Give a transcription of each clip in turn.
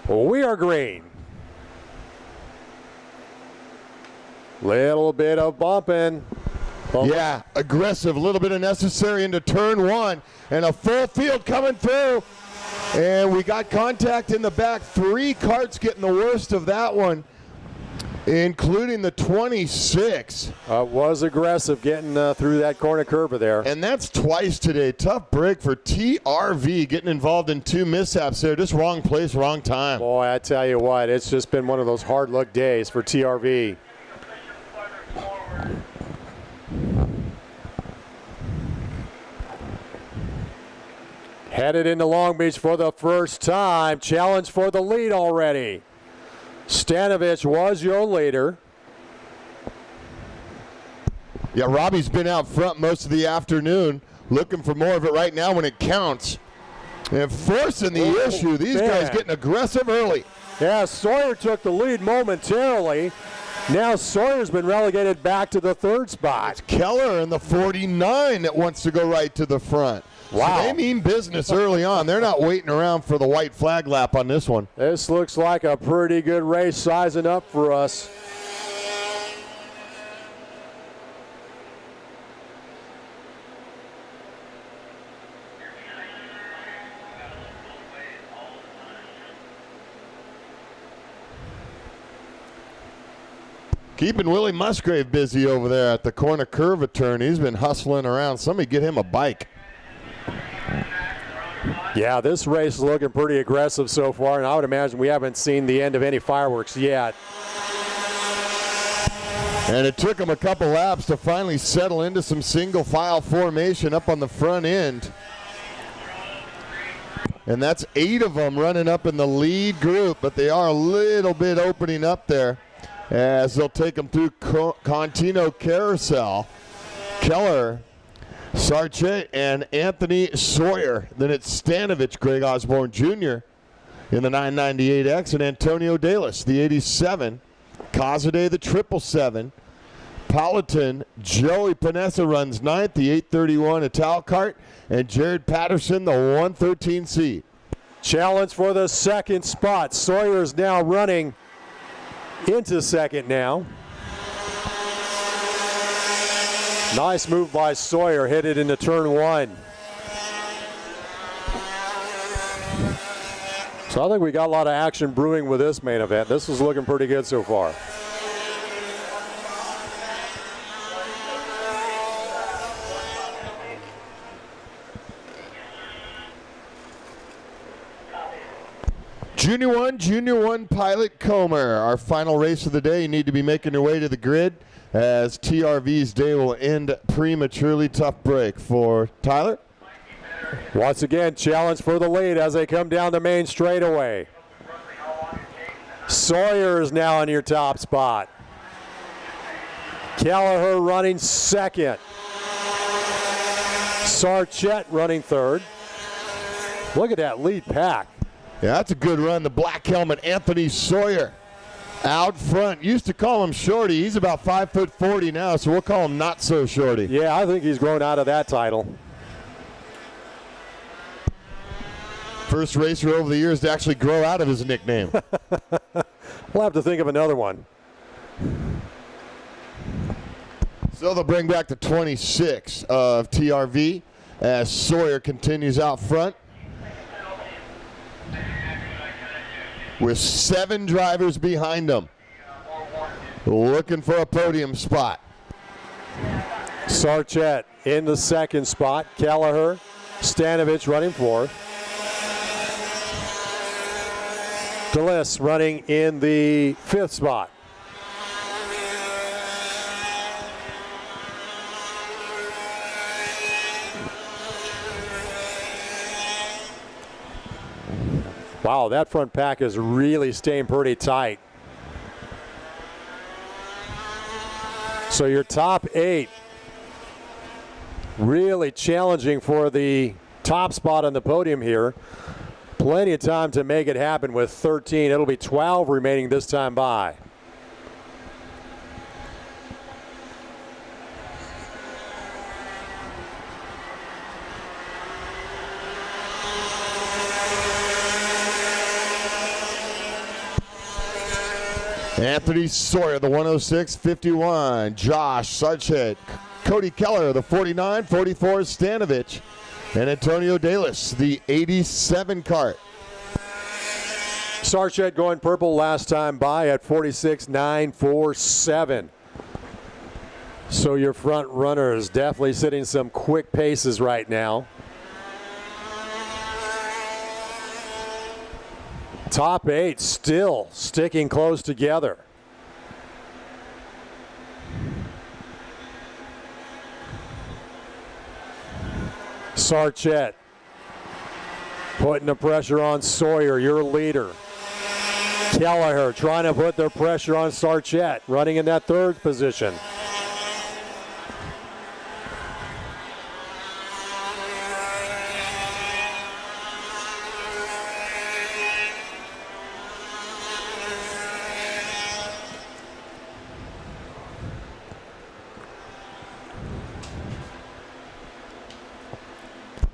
We are green. Little bit of bumping. Yeah, aggressive, a little bit of necessary into turn one, and a full field coming through. And we got contact in the back. 3 karts getting the worst of that one, including the 26. Was aggressive getting through that corner curve there. And that's twice today. Tough break for TRV, getting involved in 2 mishaps there. Just wrong place, wrong time. Boy, I tell you what, it's just been one of those hard luck days for TRV. Headed into Long Beach for the first time. Challenge for the lead already. Stanovich was your leader. Yeah, Robbie's been out front most of the afternoon, looking for more of it right now when it counts. And forcing the issue. These guys getting aggressive early. Yeah, Sawyer took the lead momentarily. Now Sawyer's been relegated back to the 3rd spot. It's Keller in the 49 that wants to go right to the front. Wow. So they mean business early on. They're not waiting around for the white flag lap on this one. This looks like a pretty good race sizing up for us. Keeping Willie Musgrave busy over there at the corner curve turn. He's been hustling around. Somebody get him a bike. Yeah, this race is looking pretty aggressive so far, and I would imagine we haven't seen the end of any fireworks yet. And it took them a couple laps to finally settle into some single file formation up on the front end. And that's 8 of them running up in the lead group, but they are a little bit opening up there as they'll take them through Contino Carousel. Keller, Sarche, and Anthony Sawyer. Then it's Stanovich, Greg Osborne Jr. in the 998X, and Antonio Dalis, the 87. Cazade, the 777. Politan, Joey Panessa runs 9th, the 831 Ital Kart, and Jared Patterson, the 113 seed. Challenge for the 2nd spot. Sawyer is now running into 2nd now. Nice move by Sawyer, headed into turn 1. So I think we got a lot of action brewing with this main event. This is looking pretty good so far. Junior 1 Pilot Comer, our final race of the day. You need to be making your way to the grid as TRV's day will end prematurely. Tough break for Tyler. Once again, challenge for the lead as they come down the main straightaway. Sawyer is now in your top spot. Kelleher running 2nd. Sarchett running 3rd. Look at that lead pack. Yeah, that's a good run. The black helmet, Anthony Sawyer, out front. Used to call him Shorty. He's about 5'40" now, so we'll call him Not So Shorty. Yeah, I think he's grown out of that title. First racer over the years to actually grow out of his nickname. We'll have to think of another one. So they'll bring back the 26 of TRV as Sawyer continues out front, with 7 drivers behind him, looking for a podium spot. Sarchett in the 2nd spot. Kelleher, Stanovich running 4th. Delis running in the 5th spot. Wow, that front pack is really staying pretty tight. So your top 8 really challenging for the top spot on the podium here. Plenty of time to make it happen with 13. It'll be 12 remaining this time by. Anthony Sawyer, the 106, 51. Josh Sarchet. Cody Keller, the 49, 44, Stanovich. And Antonio Dalis, the 87 Kart. Sarchet going purple last time by at 46.947. So your front runner is definitely sitting some quick paces right now. Top 8 still sticking close together. Sarchet putting the pressure on Sawyer, your leader. Kelleher trying to put the pressure on Sarchet, running in that third position.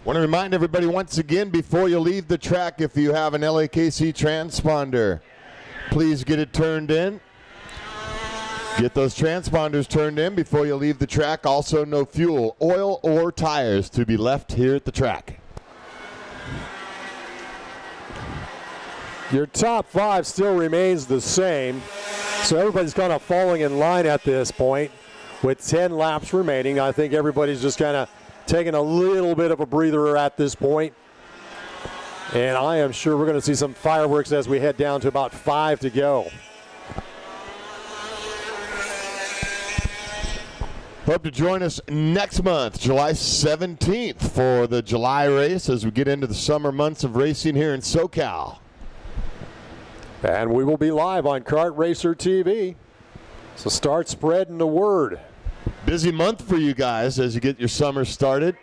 Want to remind everybody once again before you leave the track, if you have an LAKC transponder, please get it turned in. Get those transponders turned in before you leave the track. Also, no fuel, oil, or tires to be left here at the track. Your top 5 still remains the same, so everybody's kind of falling in line at this point with 10 laps remaining. I think everybody's just kind of taking a little bit of a breather at this point. And I am sure we're going to see some fireworks as we head down to about 5 to go. Hope to join us next month, July 17th, for the July race as we get into the summer months of racing here in SoCal. And we will be live on Kart Racer TV. So start spreading the word. Busy month for you guys as you get your summer started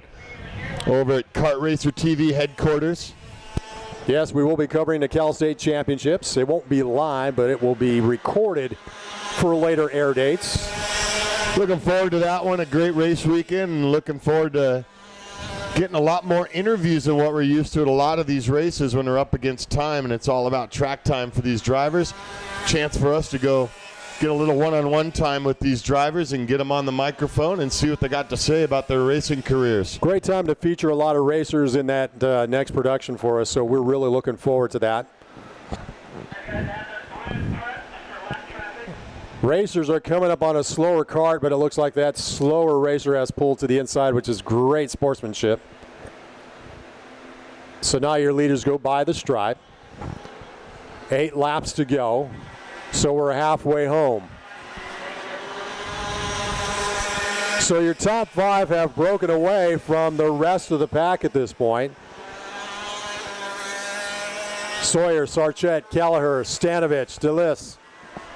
over at Kart Racer TV headquarters. Yes, we will be covering the Cal State Championships. It won't be live, but it will be recorded for later air dates. Looking forward to that one, a great race weekend, and looking forward to getting a lot more interviews than what we're used to at a lot of these races when they're up against time, and it's all about track time for these drivers. Chance for us to go get a little one-on-one time with these drivers and get them on the microphone and see what they got to say about their racing careers. Great time to feature a lot of racers in that next production for us, so we're really looking forward to that. Racers are coming up on a slower kart, but it looks like that slower racer has pulled to the inside, which is great sportsmanship. So now your leaders go by the stripe. 8 laps to go. So we're halfway home. So your top 5 have broken away from the rest of the pack at this point. Sawyer, Sarchet, Kelleher, Stanovich, Delis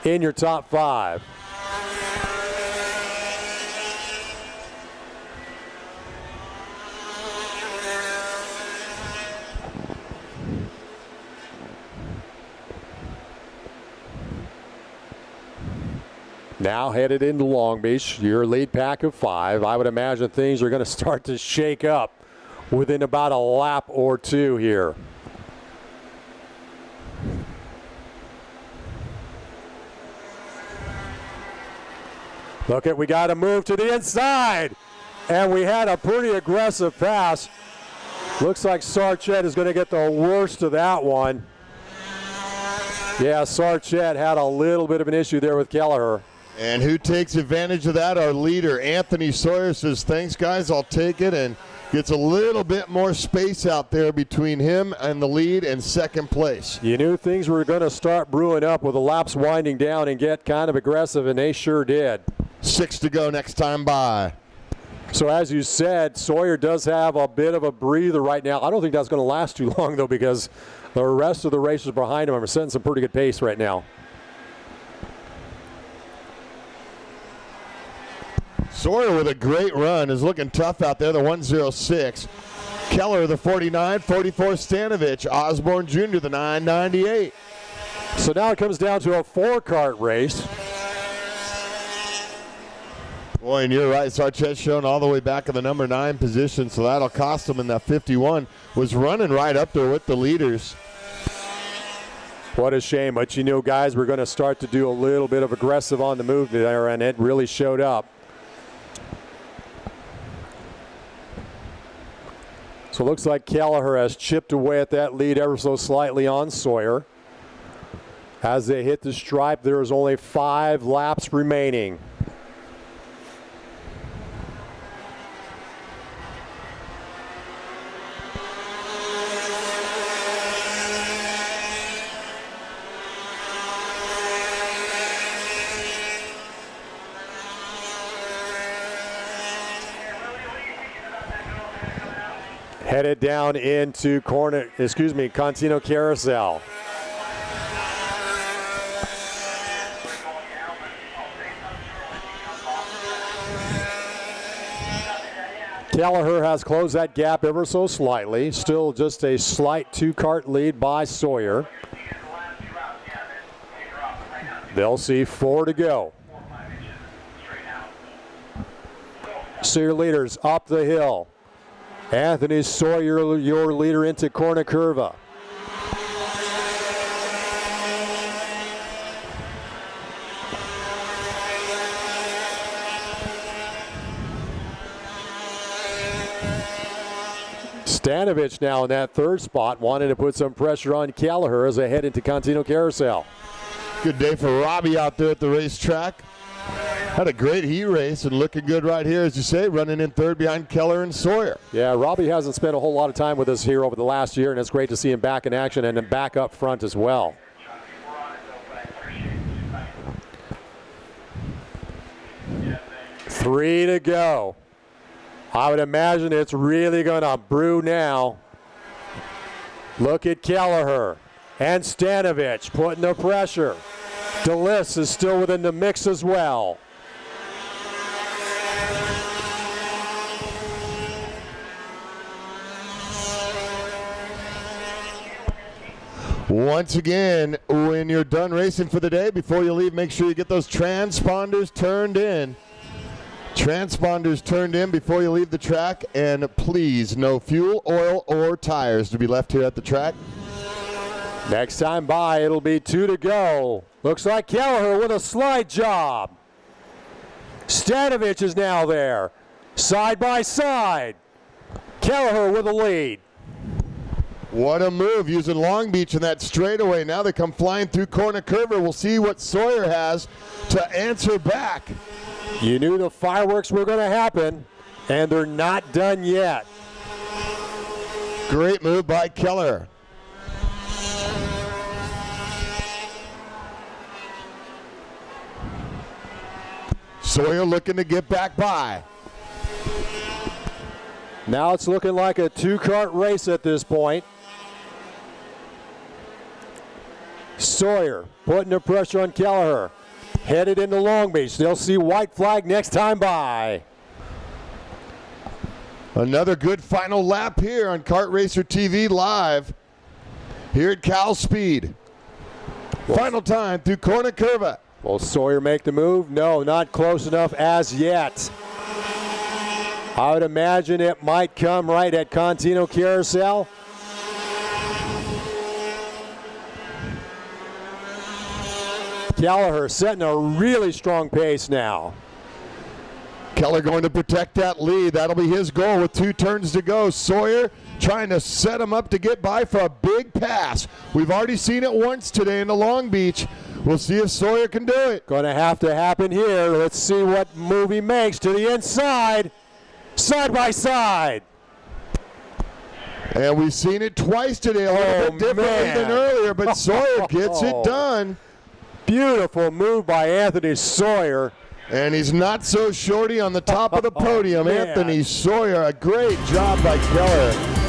in your top 5. Now headed into Long Beach, your lead pack of 5. I would imagine things are going to start to shake up within about a lap or 2 here. Look at, we got to move to the inside. And we had a pretty aggressive pass. Looks like Sarchet is going to get the worst of that one. Yeah, Sarchet had a little bit of an issue there with Kelleher. And who takes advantage of that? Our leader, Anthony Sawyer, says, thanks, guys, I'll take it, and gets a little bit more space out there between him and the lead and second place. You knew things were going to start brewing up with the laps winding down and get kind of aggressive, and they sure did. 6 to go next time by. So as you said, Sawyer does have a bit of a breather right now. I don't think that's going to last too long, though, because the rest of the racers behind him are setting some pretty good pace right now. Sawyer with a great run is looking tough out there, the 106. Keller, the 49, 44 Stanovich. Osborne Jr., the 998. So now it comes down to a 4-kart race. Boy, and you're right, Sarchet shown all the way back in the number 9 position, so that'll cost him in that 51. Was running right up there with the leaders. What a shame, but you know, guys, we're going to start to do a little bit of aggressive on the move there, and it really showed up. So it looks like Kelleher has chipped away at that lead ever so slightly on Sawyer. As they hit the stripe, there is only 5 laps remaining. Headed down into Contino Carousel. Kelleher has closed that gap ever so slightly. Still just a slight 2-kart lead by Sawyer. They'll see 4 to go. So your leaders up the hill. Anthony Sawyer, your leader into Corner Curva. Stanovich now in that 3rd spot, wanting to put some pressure on Kelleher as they head into Contino Carousel. Good day for Robbie out there at the racetrack. Had a great heat race and looking good right here, as you say, running in 3rd behind Kelleher and Sawyer. Yeah, Robbie hasn't spent a whole lot of time with us here over the last year, and it's great to see him back in action and then back up front as well. Three to go. I would imagine it's really going to brew now. Look at Kelleher and Stanovich putting the pressure. DeLis is still within the mix as well. Once again, when you're done racing for the day, before you leave, make sure you get those transponders turned in. Transponders turned in before you leave the track, and please, no fuel, oil, or tires to be left here at the track. Next time by, it'll be 2 to go. Looks like Kelleher with a slide job. Stanovich is now there, side by side. Kelleher with the lead. What a move using Long Beach in that straightaway. Now they come flying through Corner Curva. We'll see what Sawyer has to answer back. You knew the fireworks were going to happen, and they're not done yet. Great move by Kelleher. Sawyer looking to get back by. Now it's looking like a 2-kart race at this point. Sawyer putting the pressure on Kelleher. Headed into Long Beach. They'll see white flag next time by. Another good final lap here on Kart Racer TV live here at Cal Speed. Final time through Corner Curva. Will Sawyer make the move? No, not close enough as yet. I would imagine it might come right at Contino Carousel. Kelleher setting a really strong pace now. Kelleher going to protect that lead. That'll be his goal with 2 turns to go. Sawyer trying to set him up to get by for a big pass. We've already seen it once today in the Long Beach. We'll see if Sawyer can do it. Going to have to happen here. Let's see what move he makes to the inside. Side by side. And we've seen it twice today, a little bit differently than earlier, but Sawyer gets it done. Beautiful move by Anthony Sawyer. And he's not so shorty on the top of the podium. Anthony Sawyer, a great job by Kelleher.